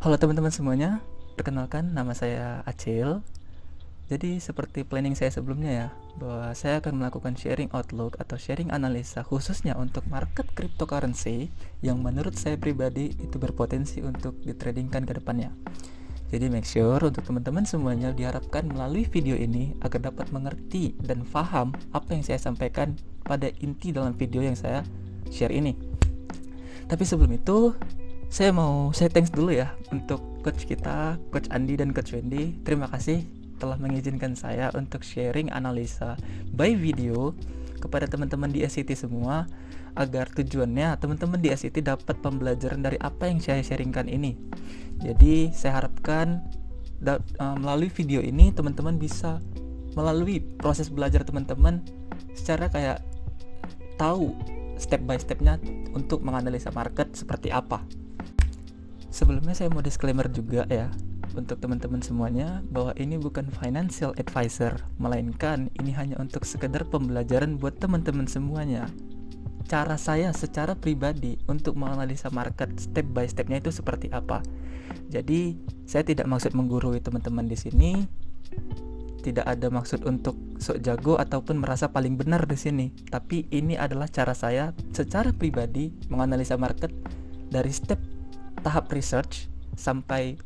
Halo teman-teman semuanya, perkenalkan nama saya Acil. Jadi seperti planning saya sebelumnya ya, bahwa saya akan melakukan sharing outlook atau sharing analisa khususnya untuk market cryptocurrency yang menurut saya pribadi itu berpotensi untuk ditradingkan ke depannya. Jadi make sure untuk teman-teman semuanya diharapkan melalui video ini agar dapat mengerti dan paham apa yang saya sampaikan pada inti dalam video yang saya share ini. Tapi sebelum itu, saya thanks dulu ya untuk coach kita, coach Andi dan coach Wendy. Terima kasih telah mengizinkan saya untuk sharing analisa by video kepada teman-teman di SCT semua, agar tujuannya teman-teman di SCT dapat pembelajaran dari apa yang saya sharingkan ini. Jadi saya harapkan melalui video ini teman-teman bisa melalui proses belajar teman-teman secara kayak tahu step by stepnya untuk menganalisa market seperti apa. Sebelumnya saya mau disclaimer juga ya untuk teman-teman semuanya bahwa ini bukan financial advisor, melainkan ini hanya untuk sekedar pembelajaran buat teman-teman semuanya. Cara saya secara pribadi untuk menganalisa market step by stepnya itu seperti apa. Jadi saya tidak maksud menggurui teman-teman di sini, tidak ada maksud untuk sok jago ataupun merasa paling benar di sini. Tapi ini adalah cara saya secara pribadi menganalisa market dari step tahap research sampai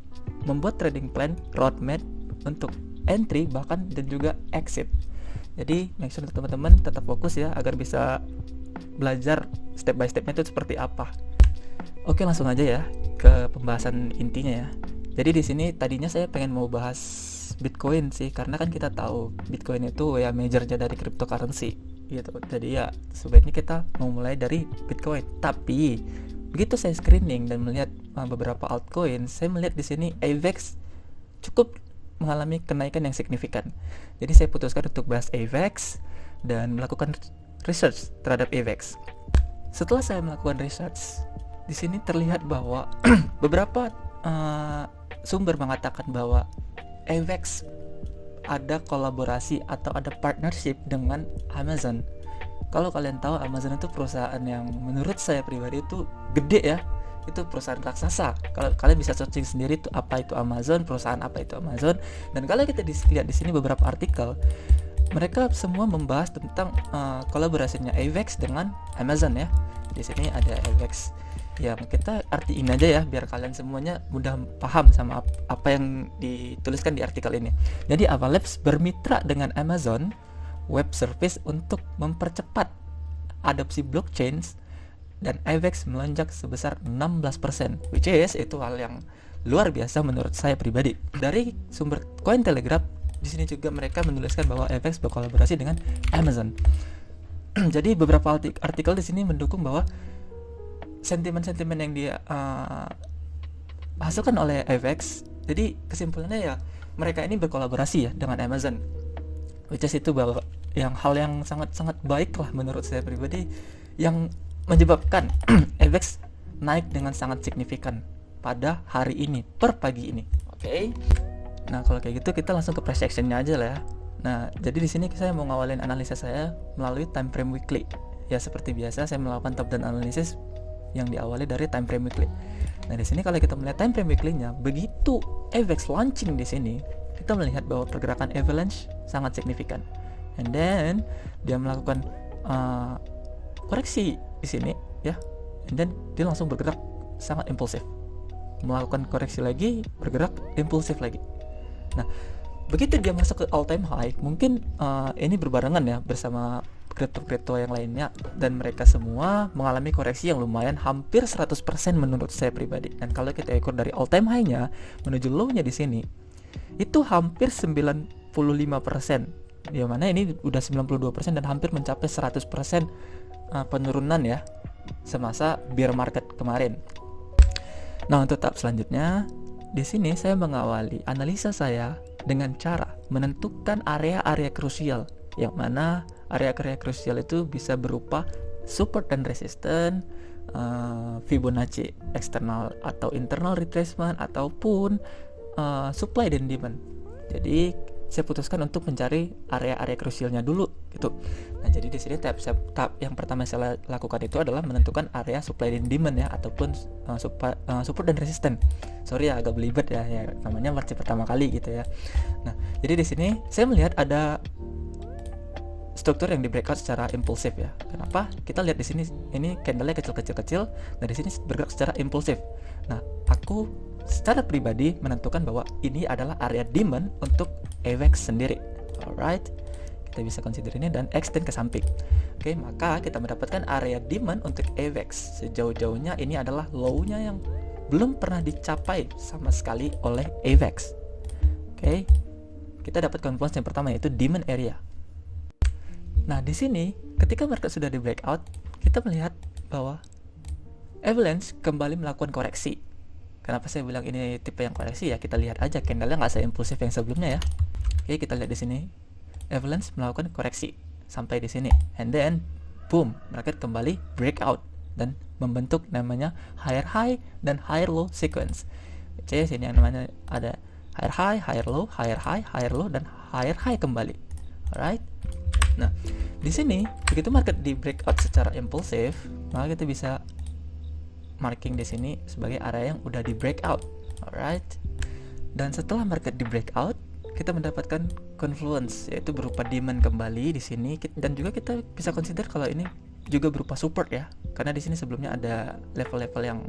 membuat trading plan, roadmap untuk entry bahkan dan juga exit. Jadi make sure teman-teman tetap fokus ya agar bisa belajar step by stepnya itu seperti apa. Oke, langsung aja ya ke pembahasan intinya ya. Jadi di sini tadinya saya pengen mau bahas Bitcoin sih, karena kan kita tahu Bitcoin itu ya majornya dari cryptocurrency gitu. Jadi ya sebaiknya kita mau mulai dari Bitcoin. Tapi begitu saya screening dan melihat beberapa altcoin, saya melihat di sini AVAX cukup mengalami kenaikan yang signifikan. Jadi saya putuskan untuk bahas AVAX dan melakukan research terhadap AVAX. Setelah saya melakukan research, di sini terlihat bahwa beberapa sumber mengatakan bahwa AVAX ada kolaborasi atau ada partnership dengan Amazon. Kalau kalian tahu, Amazon itu perusahaan yang menurut saya pribadi itu gede ya. Itu perusahaan raksasa. Kalau kalian bisa searching sendiri tuh apa itu Amazon, perusahaan apa itu Amazon. Dan kalau kita lihat di sini beberapa artikel, mereka semua membahas tentang kolaborasinya AVAX dengan Amazon ya. Di sini ada AVAX. Ya kita artiin aja ya biar kalian semuanya mudah paham sama apa yang dituliskan di artikel ini. Jadi Avalabs bermitra dengan Amazon Web Service untuk mempercepat adopsi blockchain, dan AVAX melonjak sebesar 16%, which is itu hal yang luar biasa menurut saya pribadi. Dari sumber Cointelegraph di sini juga mereka menuliskan bahwa AVAX berkolaborasi dengan Amazon. Jadi beberapa artikel di sini mendukung bahwa sentimen-sentimen yang dia hasilkan oleh AVAX. Jadi kesimpulannya ya mereka ini berkolaborasi ya dengan Amazon, which is itu bahwa hal yang sangat-sangat baik lah menurut saya pribadi, yang menyebabkan AVAX naik dengan sangat signifikan pada hari ini, per pagi ini. Oke. Nah kalau kayak gitu kita langsung ke price actionnya aja lah ya. Nah jadi di sini saya mau ngawalin analisa saya melalui time frame weekly. Ya seperti biasa saya melakukan top down analysis yang diawali dari time frame weekly. Nah di sini kalau kita melihat time frame weekly-nya, begitu AVAX launching di sini, kita melihat bahwa pergerakan avalanche sangat signifikan. And then dia melakukan koreksi di sini ya. And then dia langsung bergerak sangat impulsif. Melakukan koreksi lagi, bergerak impulsif lagi. Nah, begitu dia masuk ke all time high, mungkin ini berbarengan ya bersama kripto-kripto yang lainnya, dan mereka semua mengalami koreksi yang lumayan hampir 100% menurut saya pribadi. Dan kalau kita ukur dari all time high-nya menuju low-nya di sini, itu hampir 95%. Di mana ini udah 92% dan hampir mencapai 100% penurunan ya semasa bear market kemarin. Nah, untuk tahap selanjutnya di sini saya mengawali analisa saya dengan cara menentukan area-area krusial, yang mana area-area krusial itu bisa berupa support dan resistance, Fibonacci eksternal atau internal retracement, ataupun supply dan demand. Jadi saya putuskan untuk mencari area-area krusialnya dulu gitu. Nah, jadi di sini tahap yang pertama saya lakukan itu adalah menentukan area supply dan demand ya, ataupun support dan resisten. Sorry ya, agak belibet ya, namanya masih pertama kali gitu ya. Nah, jadi di sini saya melihat ada struktur yang di breakout secara impulsif ya. Kenapa? Kita lihat di sini, ini candle-nya kecil-kecil, dan di sini bergerak secara impulsif. Nah, aku secara pribadi menentukan bahwa ini adalah area demand untuk AVAX sendiri. Alright, kita bisa consider ini dan extend ke samping. Oke, maka kita mendapatkan area demand untuk AVAX. Sejauh-jauhnya ini adalah low-nya yang belum pernah dicapai sama sekali oleh AVAX. Oke, kita dapat confluence yang pertama, yaitu demand area. Nah, di sini ketika market sudah di breakout, kita melihat bahwa Avalanche kembali melakukan koreksi. Kenapa saya bilang ini tipe yang koreksi ya? Kita lihat aja candle-nya nggak seimpulsif yang sebelumnya ya. Oke, kita lihat di sini Avalanche melakukan koreksi sampai di sini, and then boom, market kembali breakout dan membentuk namanya higher high dan higher low sequence. Oke, sini yang namanya ada higher high, higher low, higher high, higher low, dan higher high kembali. Alright. Nah, di sini begitu market di breakout secara impulsif, maka kita bisa marking di sini sebagai area yang udah di breakout. Alright. Dan setelah market di breakout, kita mendapatkan confluence, yaitu berupa demand kembali di sini, dan juga kita bisa consider kalau ini juga berupa support ya, karena di sini sebelumnya ada level-level yang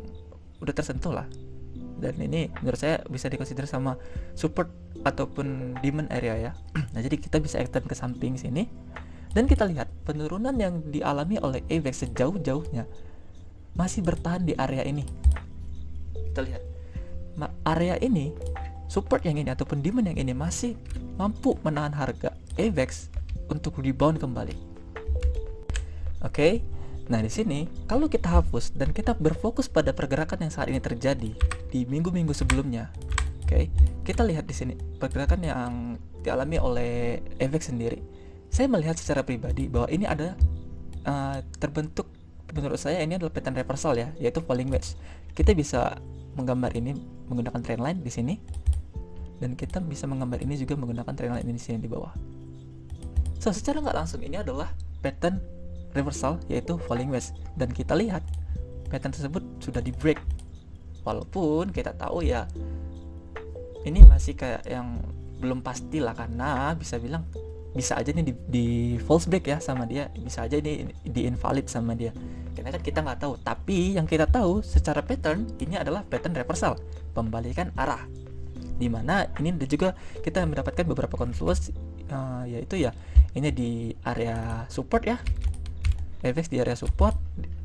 udah tersentuh lah. Dan ini menurut saya bisa dikonsider sama support ataupun demand area ya. Nah, jadi kita bisa extend ke samping sini, dan kita lihat penurunan yang dialami oleh AVAX sejauh-jauhnya masih bertahan di area ini. Kita lihat area ini, support yang ini ataupun demand yang ini masih mampu menahan harga AVAX untuk rebound kembali. Oke. Nah, di sini kalau kita hapus dan kita berfokus pada pergerakan yang saat ini terjadi di minggu-minggu sebelumnya. Oke. Kita lihat di sini pergerakan yang dialami oleh AVAX sendiri. Saya melihat secara pribadi bahwa ini ada terbentuk, menurut saya ini adalah pattern reversal ya, yaitu falling wedge. Kita bisa menggambar ini menggunakan trendline di sini, dan kita bisa menggambar ini juga menggunakan trendline ini di sini di bawah. So, secara nggak langsung ini adalah pattern reversal, yaitu falling wedge, dan kita lihat pattern tersebut sudah di break. Walaupun kita tahu ya ini masih kayak yang belum pasti lah, karena bisa aja nih di false break ya sama dia, bisa aja ini di invalid sama dia, karena kan kita nggak tahu. Tapi yang kita tahu secara pattern, ini adalah pattern reversal, pembalikan arah, dimana ini juga kita mendapatkan beberapa confluence, yaitu ya ini di area support ya, AVAX di area support,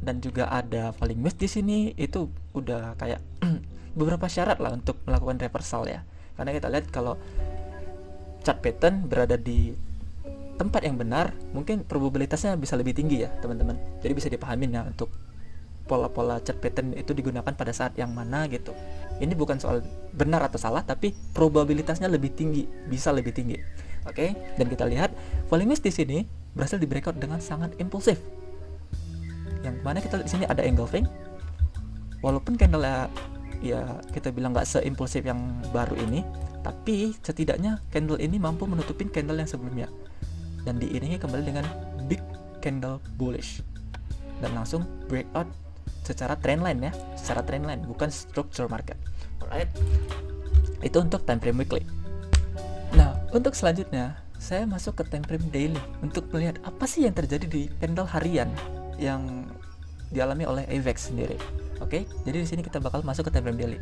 dan juga ada falling wedge di sini. Itu udah kayak beberapa syarat lah untuk melakukan reversal ya, karena kita lihat kalau chart pattern berada di tempat yang benar, mungkin probabilitasnya bisa lebih tinggi ya teman-teman. Jadi bisa dipahamin ya untuk pola-pola chart pattern itu digunakan pada saat yang mana gitu. Ini bukan soal benar atau salah, tapi probabilitasnya lebih tinggi, bisa lebih tinggi. Oke, dan kita lihat falling wedge di sini berhasil di breakout dengan sangat impulsif. Yang mana kita lihat di sini ada engulfing. Walaupun candle ya kita bilang nggak seimpulsif yang baru ini, tapi setidaknya candle ini mampu menutupin candle yang sebelumnya, dan diiringi kembali dengan big candle bullish, dan langsung breakout secara trendline ya, secara trendline, bukan structure market. Alright, itu untuk time frame weekly. Nah, untuk selanjutnya saya masuk ke time frame daily untuk melihat apa sih yang terjadi di candle harian yang dialami oleh AVAX sendiri. Oke, jadi di sini kita bakal masuk ke time frame daily.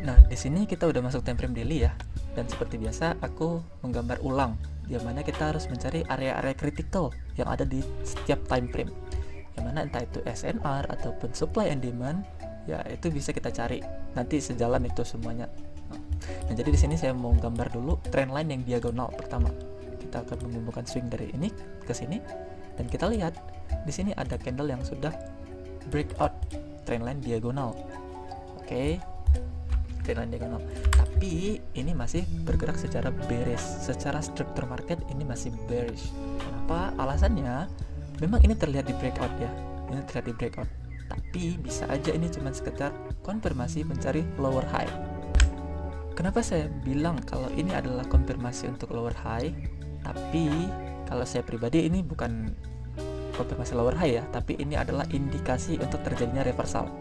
Nah, di sini kita udah masuk time frame daily ya, dan seperti biasa aku menggambar ulang di mana kita harus mencari area-area kritikal yang ada di setiap time frame, yang mana entah itu SNR ataupun supply and demand ya, itu bisa kita cari nanti sejalan itu semuanya. Nah, jadi di sini saya mau gambar dulu trendline yang diagonal pertama. Kita akan mengumpulkan swing dari ini ke sini, dan kita lihat di sini ada candle yang sudah breakout trendline diagonal. Oke, trendline diagonal, tapi ini masih bergerak secara bearish, secara struktur market ini masih bearish. Kenapa? Alasannya memang ini terlihat di breakout ya, ini terlihat di breakout, tapi bisa aja ini cuma sekedar konfirmasi mencari lower high. Kenapa saya bilang kalau ini adalah konfirmasi untuk lower high, tapi kalau saya pribadi ini bukan konfirmasi lower high ya, tapi ini adalah indikasi untuk terjadinya reversal.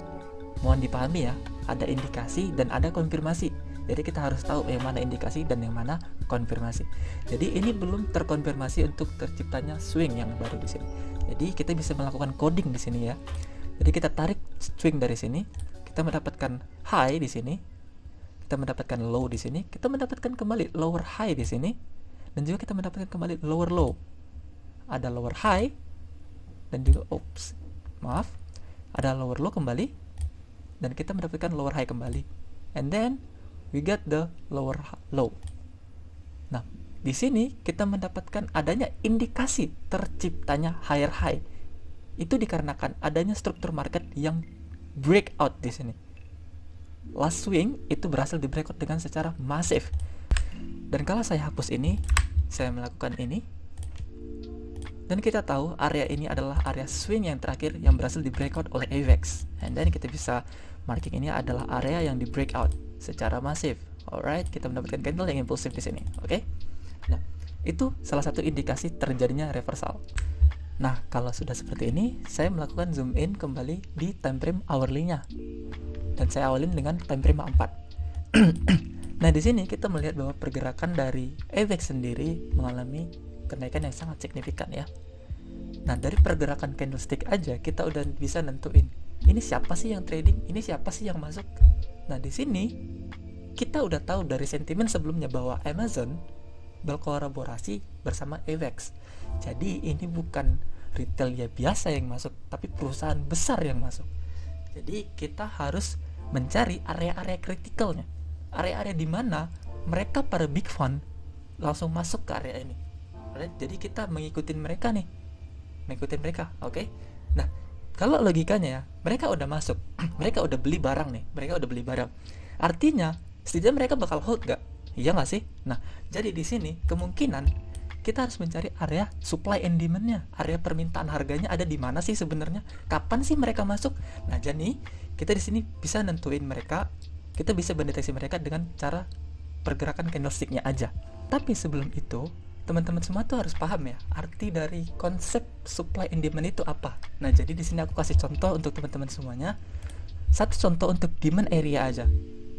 Mohon dipahami ya, ada indikasi dan ada konfirmasi. Jadi kita harus tahu yang mana indikasi dan yang mana konfirmasi. Jadi ini belum terkonfirmasi untuk terciptanya swing yang baru di sini. Jadi kita bisa melakukan coding di sini ya. Jadi kita tarik swing dari sini, kita mendapatkan high di sini, kita mendapatkan low di sini, kita mendapatkan kembali lower high di sini, dan juga kita mendapatkan kembali lower low. Ada lower high dan juga ada lower low kembali, dan kita mendapatkan lower high kembali, and then we get the lower low. Nah, di sini kita mendapatkan adanya indikasi terciptanya higher high. Itu dikarenakan adanya struktur market yang breakout di sini. Last swing itu berhasil di breakout dengan secara masif. Dan kalau saya hapus ini, saya melakukan ini, dan kita tahu area ini adalah area swing yang terakhir yang berhasil di breakout oleh AVAX. And then kita bisa marking ini adalah area yang di breakout secara masif. Alright, kita mendapatkan candle yang impulsif di sini. Oke? Nah, itu salah satu indikasi terjadinya reversal. Nah, kalau sudah seperti ini, saya melakukan zoom in kembali di time frame hourly-nya. Dan saya awalin dengan time frame 4. Nah, di sini kita melihat bahwa pergerakan dari AVAX sendiri mengalami kenaikan yang sangat signifikan ya. Nah, dari pergerakan candlestick aja kita udah bisa nentuin ini siapa sih yang trading, ini siapa sih yang masuk. Nah, di sini kita udah tahu dari sentimen sebelumnya bahwa Amazon berkolaborasi bersama AVAX. Jadi ini bukan retail ya biasa yang masuk, tapi perusahaan besar yang masuk. Jadi kita harus mencari area-area kritikalnya, area-area di mana mereka para big fund langsung masuk ke area ini. Jadi kita mengikuti mereka nih, oke? Nah, kalau logikanya ya, mereka udah masuk, mereka udah beli barang nih, artinya setidaknya mereka bakal hold gak? Iya nggak sih? Nah, jadi di sini kemungkinan kita harus mencari area supply and demand-nya, area permintaan harganya ada di mana sih sebenarnya? Kapan sih mereka masuk? Nah, jadi kita di sini bisa nentuin mereka, kita bisa mendeteksi mereka dengan cara pergerakan candlestick-nya aja. Tapi sebelum itu, teman-teman semua tuh harus paham ya, arti dari konsep supply and demand itu apa. Nah, jadi di sini aku kasih contoh untuk teman-teman semuanya. Satu contoh untuk demand area aja.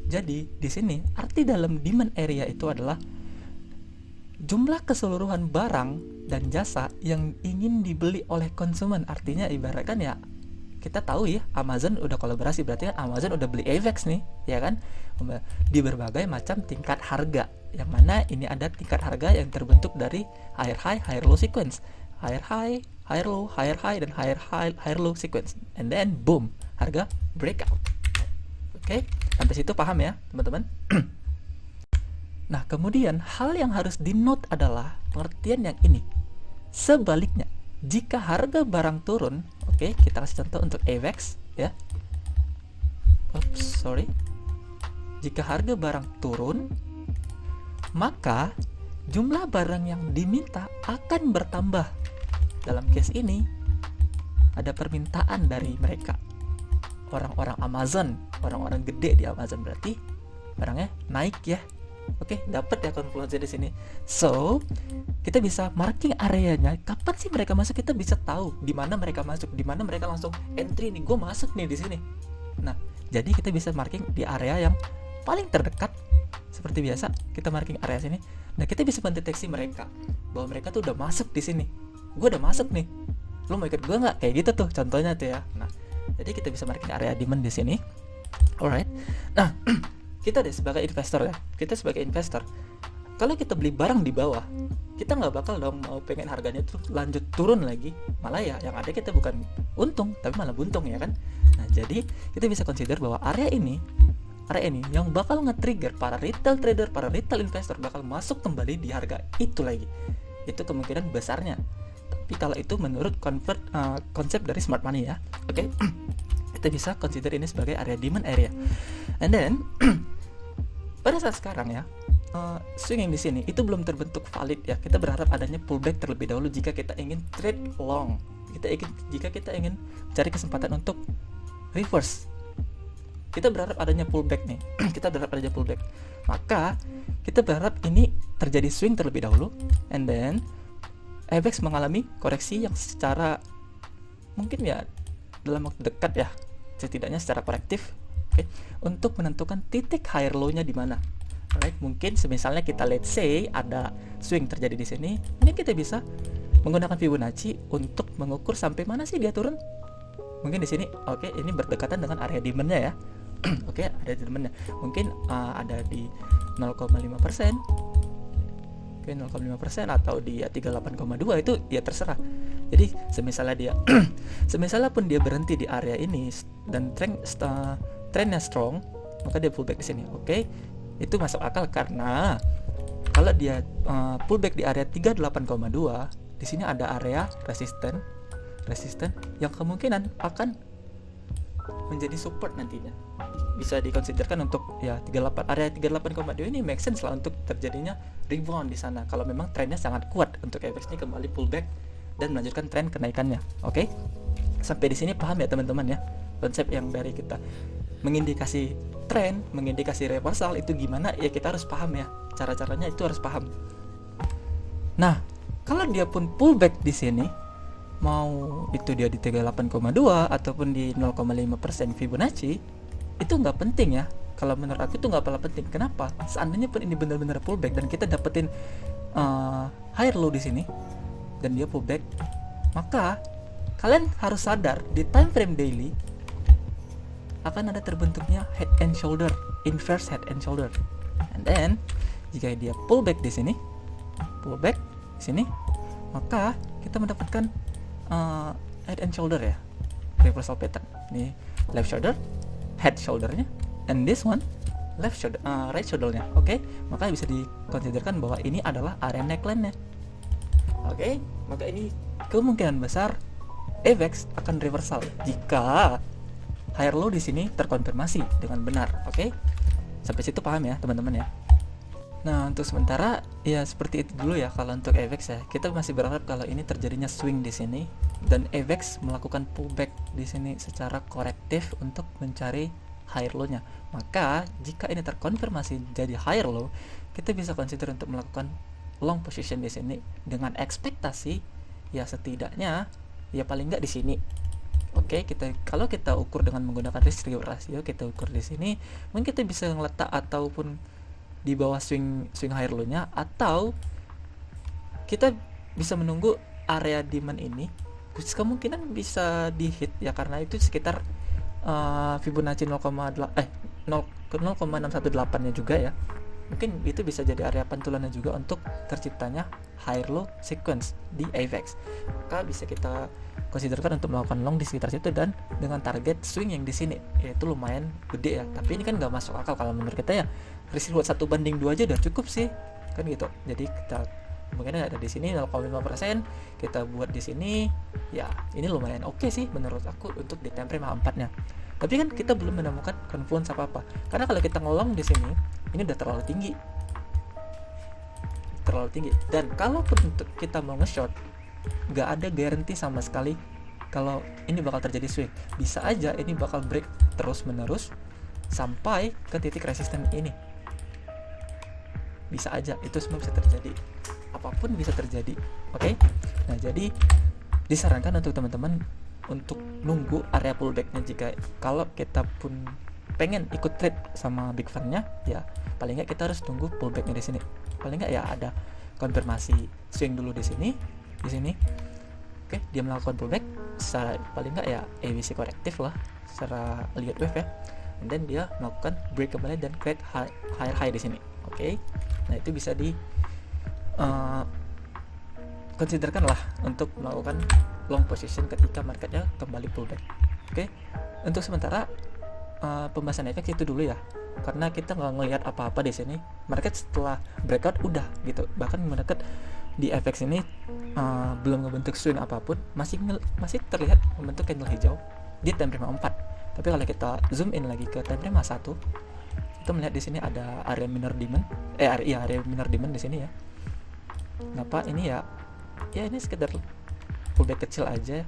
Jadi di sini arti dalam demand area itu adalah jumlah keseluruhan barang dan jasa yang ingin dibeli oleh konsumen. Artinya ibaratkan ya, kita tahu ya Amazon udah kolaborasi, berarti kan Amazon udah beli AVAX nih, ya kan, di berbagai macam tingkat harga, yang mana ini ada tingkat harga yang terbentuk dari higher high, higher low sequence, higher high, higher low, higher high, dan higher high, higher low sequence, and then boom, harga breakout. Oke, sampai situ paham ya teman-teman? Nah, kemudian hal yang harus di-note adalah pengertian yang ini. Sebaliknya, jika harga barang turun, oke, kita kasih contoh untuk AVAX ya. Jika harga barang turun, maka jumlah barang yang diminta akan bertambah. Dalam case ini, ada permintaan dari mereka. Orang-orang Amazon, orang-orang gede di Amazon, berarti barangnya naik ya. Oke, dapat ya konfluensi di sini. So, kita bisa marking areanya. Kapan sih mereka masuk? Kita bisa tahu di mana mereka masuk, di mana mereka langsung entry nih. Gue masuk nih di sini. Nah, jadi kita bisa marking di area yang paling terdekat. Seperti biasa, kita marking area sini. Nah, kita bisa mendeteksi mereka bahwa mereka tuh udah masuk di sini. Gue udah masuk nih. Lo mau ikut gue nggak? Kayak gitu tuh contohnya tuh ya. Nah, jadi kita bisa marking area demand di sini. Alright. Nah, kita deh sebagai investor ya. Kita sebagai investor, kalau kita beli barang di bawah, kita nggak bakal dong mau pengen harganya tuh lanjut turun lagi. Malah ya yang ada kita bukan untung, tapi malah buntung ya kan. Nah, jadi kita bisa consider bahwa area ini yang bakal nge-trigger para retail trader, para retail investor bakal masuk kembali di harga itu lagi. Itu kemungkinan besarnya. Tapi kalau itu menurut konsep dari smart money ya. Oke. Kita bisa consider ini sebagai area demand area. And then pada saat sekarang ya, swing yang di sini itu belum terbentuk valid ya. Kita berharap adanya pullback terlebih dahulu jika kita ingin trade long. Jika kita ingin cari kesempatan untuk reverse kita berharap adanya pullback nih. Kita berharap adanya pullback, maka kita berharap ini terjadi swing terlebih dahulu, and then AVEX mengalami koreksi yang secara mungkin ya dalam waktu dekat ya, setidaknya secara korektif, untuk menentukan titik higher low-nya di mana. Alright, mungkin misalnya kita let's say ada swing terjadi di sini, ini kita bisa menggunakan Fibonacci untuk mengukur sampai mana sih dia turun. Mungkin di sini, ini berdekatan dengan area demand-nya ya. Area demand-nya mungkin ada di 0,5%. 0,5% atau di 38,2 itu ya terserah. Jadi semisalnya pun dia berhenti di area ini dan trendnya strong, maka dia pullback di sini. Itu masuk akal karena kalau dia pullback di area 38,2, di sini ada area resisten yang kemungkinan akan menjadi support nantinya. Bisa dikonsiderkan untuk ya 38, area 38,2 ini make sense lah untuk terjadinya rebound di sana kalau memang trennya sangat kuat untuk AVEX ini kembali pullback dan melanjutkan tren kenaikannya. Sampai di sini paham ya teman-teman ya, konsep yang dari kita mengindikasi tren, mengindikasi reversal itu gimana ya, kita harus paham ya, cara-caranya itu harus paham. Nah, kalau dia pun pullback di sini, mau itu dia di 38,2 ataupun di 0,5% Fibonacci, itu nggak penting ya. Kalau menurut aku itu nggak pernah penting. Kenapa? Seandainya pun ini benar-benar pullback dan kita dapetin higher low di sini dan dia pullback, maka kalian harus sadar di time frame daily akan ada terbentuknya head and shoulder, inverse head and shoulder. And then jika dia pullback di sini, maka kita mendapatkan head and shoulder ya, reversal pattern. Ini left shoulder, head shouldernya, and this one left shoulder, right shouldernya. Maka bisa dikonsiderkan bahwa ini adalah area neckline-nya. Maka ini kemungkinan besar AVEX akan reversal jika higher low di sini terkonfirmasi dengan benar. Sampai situ paham ya teman-teman ya. Nah, untuk sementara ya seperti itu dulu ya kalau untuk AVEX ya. Kita masih berharap kalau ini terjadinya swing di sini dan AVEX melakukan pullback di sini secara korektif untuk mencari higher low-nya. Maka jika ini terkonfirmasi jadi higher low, kita bisa consider untuk melakukan long position di sini dengan ekspektasi ya setidaknya ya paling nggak di sini. Kalau kita ukur dengan menggunakan risk reward ratio, kita ukur di sini, mungkin kita bisa ngeletak ataupun di bawah swing higher low-nya, atau kita bisa menunggu area demand ini, kemungkinan bisa di hit ya karena itu sekitar Fibonacci 0,618-nya juga ya. Mungkin itu bisa jadi area pantulannya juga untuk terciptanya higher low sequence di AVEX. Maka bisa kita konsiderkan untuk melakukan long di sekitar situ dan dengan target swing yang di sini yaitu lumayan gede ya. Tapi ini kan nggak masuk akal kalau menurut kita ya. Risk reward 1:2 aja udah cukup sih kan gitu. Jadi kita mungkin ada di sini 0,5%, kita buat di sini ya ini lumayan oke sih menurut aku untuk di time frame H4-nya. Tapi kan kita belum menemukan confluence apa-apa. Karena kalau kita ngelong di sini, ini udah terlalu tinggi. Dan kalaupun untuk kita mau nge-short, nggak ada guarantee sama sekali kalau ini bakal terjadi swing. Bisa aja ini bakal break terus-menerus sampai ke titik resisten ini. Bisa aja, itu semua bisa terjadi. Apapun bisa terjadi. Nah, jadi disarankan untuk teman-teman untuk nunggu area pullbacknya. Jika kalau kita pun pengen ikut trade sama big fan-nya, ya paling nggak kita harus tunggu pullbacknya di sini. Paling nggak ya ada konfirmasi swing dulu di sini. Dia melakukan pullback, paling nggak ya ABC korektif lah secara lihat wave ya. And then dia melakukan break kembali dan create higher high di sini. Nah itu bisa di konsiderkan lah untuk melakukan long position ketika marketnya kembali pullback. Untuk sementara pembahasan efek itu dulu ya, karena kita nggak ngelihat apa-apa di sini. Market setelah breakout udah gitu, bahkan market di FX ini belum ngebentuk swing apapun, masih terlihat membentuk candle hijau di time frame 4. Tapi kalau kita zoom in lagi ke time frame 1, kita melihat di sini ada area minor demand, area minor demand di sini ya. Kenapa ini ya ini sekedar pullback kecil aja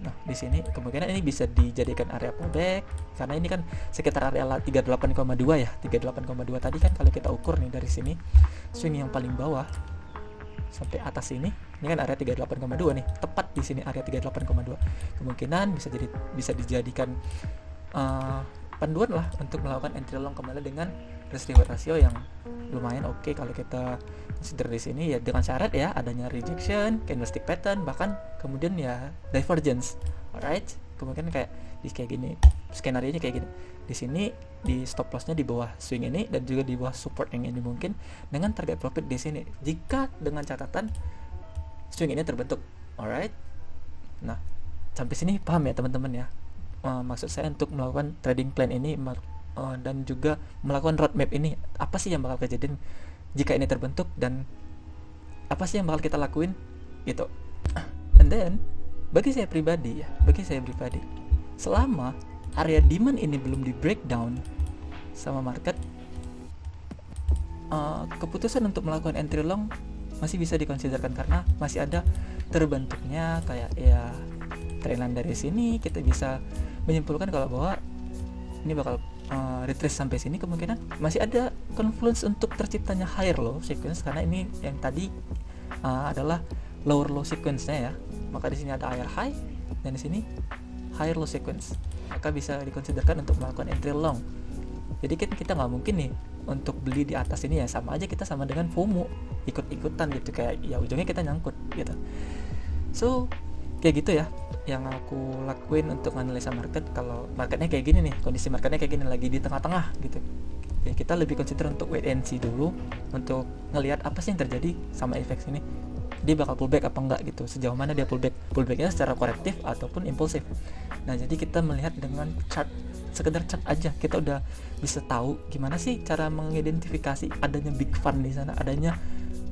Nah, di sini kemungkinan ini bisa dijadikan area pullback karena ini kan sekitar area 38,2 ya. 38,2 tadi kan kalau kita ukur nih dari sini swing yang paling bawah sampai atas ini kan area 38,2 nih, tepat di sini area 38,2. Kemungkinan bisa dijadikan panduan lah untuk melakukan entry long kembali dengan risk reward ratio yang lumayan oke kalau kita consider di sini ya, dengan syarat ya adanya rejection, candlestick pattern, bahkan kemudian ya divergence. Alright, kemungkinan kayak gini, skenario nya kayak gini. Di sini di stop lossnya di bawah swing ini dan juga di bawah support yang ini mungkin dengan target profit di sini. Jika dengan catatan swing ini terbentuk. Alright. Nah, sampai sini paham ya teman-teman ya. Maksud saya untuk melakukan trading plan ini dan juga melakukan roadmap ini, apa sih yang bakal kejadian jika ini terbentuk dan apa sih yang bakal kita lakuin gitu. And then bagi saya pribadi selama area demand ini belum di breakdown sama market, keputusan untuk melakukan entry long masih bisa dikonsiderkan karena masih ada terbentuknya kayak ya trendline dari sini. Kita bisa menyimpulkan kalau bahwa ini bakal retrace sampai sini, kemungkinan masih ada confluence untuk terciptanya higher low sequence karena ini yang tadi adalah lower low sequence-nya ya. Maka di sini ada higher high dan di sini higher low sequence. Maka bisa dikonsiderkan untuk melakukan entry long. Jadi kita nggak mungkin nih untuk beli di atas ini ya, sama aja kita sama dengan FOMO, ikut-ikutan gitu, kayak ya ujungnya kita nyangkut gitu. So kayak gitu ya yang aku lakuin untuk analisa market. Kalau marketnya kayak gini nih, kondisi marketnya kayak gini, lagi di tengah-tengah gitu ya, kita lebih consider untuk wait and see dulu untuk ngelihat apa sih yang terjadi sama FX ini, dia bakal pullback apa enggak gitu, sejauh mana dia pullbacknya secara korektif ataupun impulsif. Nah, jadi kita melihat dengan chart, sekedar chart aja kita udah bisa tahu gimana sih cara mengidentifikasi adanya big fund di sana, adanya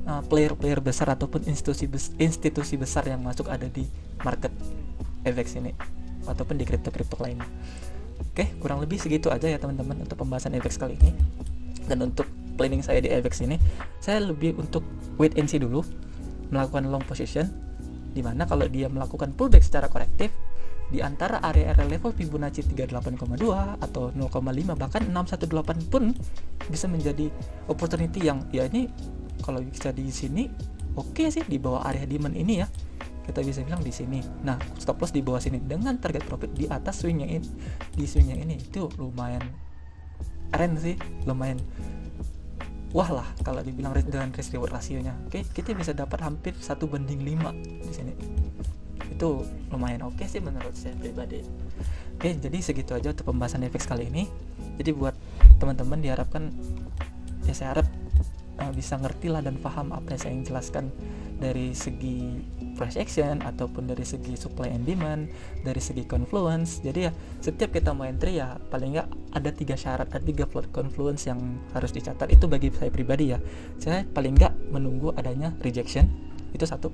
player-player besar ataupun institusi besar yang masuk ada di market FX ini ataupun di kripto lainnya. Oke, kurang lebih segitu aja ya teman-teman untuk pembahasan FX kali ini. Dan untuk planning saya di FX ini, saya lebih untuk wait and see dulu, melakukan long position, dimana kalau dia melakukan pullback secara korektif di antara area-area level Fibonacci 38,2 atau 0,5 bahkan 618 pun bisa menjadi opportunity yang ya ini kalau bisa di sini oke sih, di bawah area demand ini ya. Kita bisa bilang di sini. Nah, stop loss di bawah sini dengan target profit di atas swing yang ini. Di swing yang ini itu lumayan keren sih, lumayan wah lah kalau dibilang dengan risk reward rasionya. Oke, kita bisa dapat hampir 1:5 di sini. Itu lumayan oke sih menurut saya pribadi. Oke, jadi segitu aja untuk pembahasan FX kali ini. Jadi buat teman-teman diharapkan ya, saya harap bisa ngerti lah dan paham apa yang saya jelaskan dari segi price action ataupun dari segi supply and demand, dari segi confluence. Jadi ya setiap kita mau entry ya paling nggak ada 3 syarat, ada 3 plot confluence yang harus dicatat. Itu bagi saya pribadi ya, saya paling nggak menunggu adanya rejection, itu satu.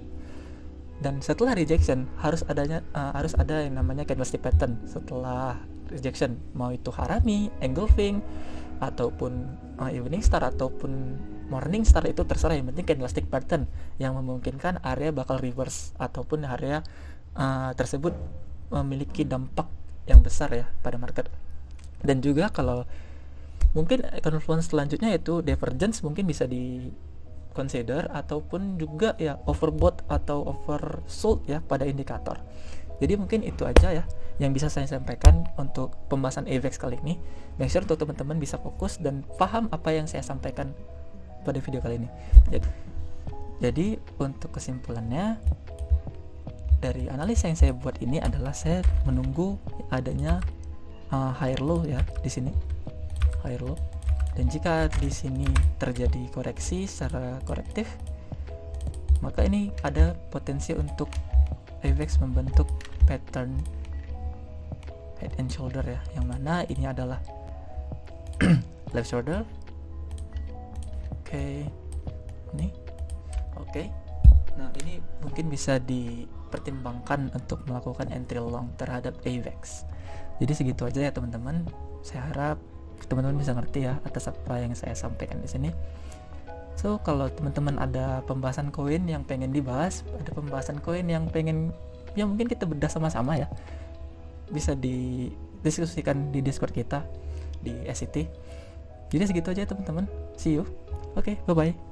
Dan setelah rejection harus ada yang namanya candlestick pattern setelah rejection, mau itu harami, engulfing ataupun evening star ataupun morning star, itu terserah, yang penting candlestick pattern yang memungkinkan area bakal reverse ataupun area tersebut memiliki dampak yang besar ya pada market. Dan juga kalau mungkin confluence selanjutnya itu divergence, mungkin bisa di consider ataupun juga ya overbought atau oversold ya pada indikator. Jadi mungkin itu aja ya yang bisa saya sampaikan untuk pembahasan AVAX kali ini. Make sure untuk teman-teman bisa fokus dan paham apa yang saya sampaikan pada video kali ini. Jadi untuk kesimpulannya dari analisa yang saya buat ini adalah saya menunggu adanya higher low ya di sini, higher low. Dan jika di sini terjadi koreksi secara korektif, maka ini ada potensi untuk AVAX membentuk pattern head and shoulder ya, yang mana ini adalah left shoulder. Oke. Nah, ini mungkin bisa dipertimbangkan untuk melakukan entry long terhadap AVAX. Jadi segitu aja ya teman-teman. Saya harap teman-teman bisa ngerti ya atas apa yang saya sampaikan di sini. So, kalau teman-teman ada pembahasan koin yang pengen dibahas, ada pembahasan koin yang pengen ya mungkin kita bedah sama-sama ya, bisa didiskusikan di Discord kita di SCT. Jadi segitu aja teman-teman, see you. Oke, bye bye.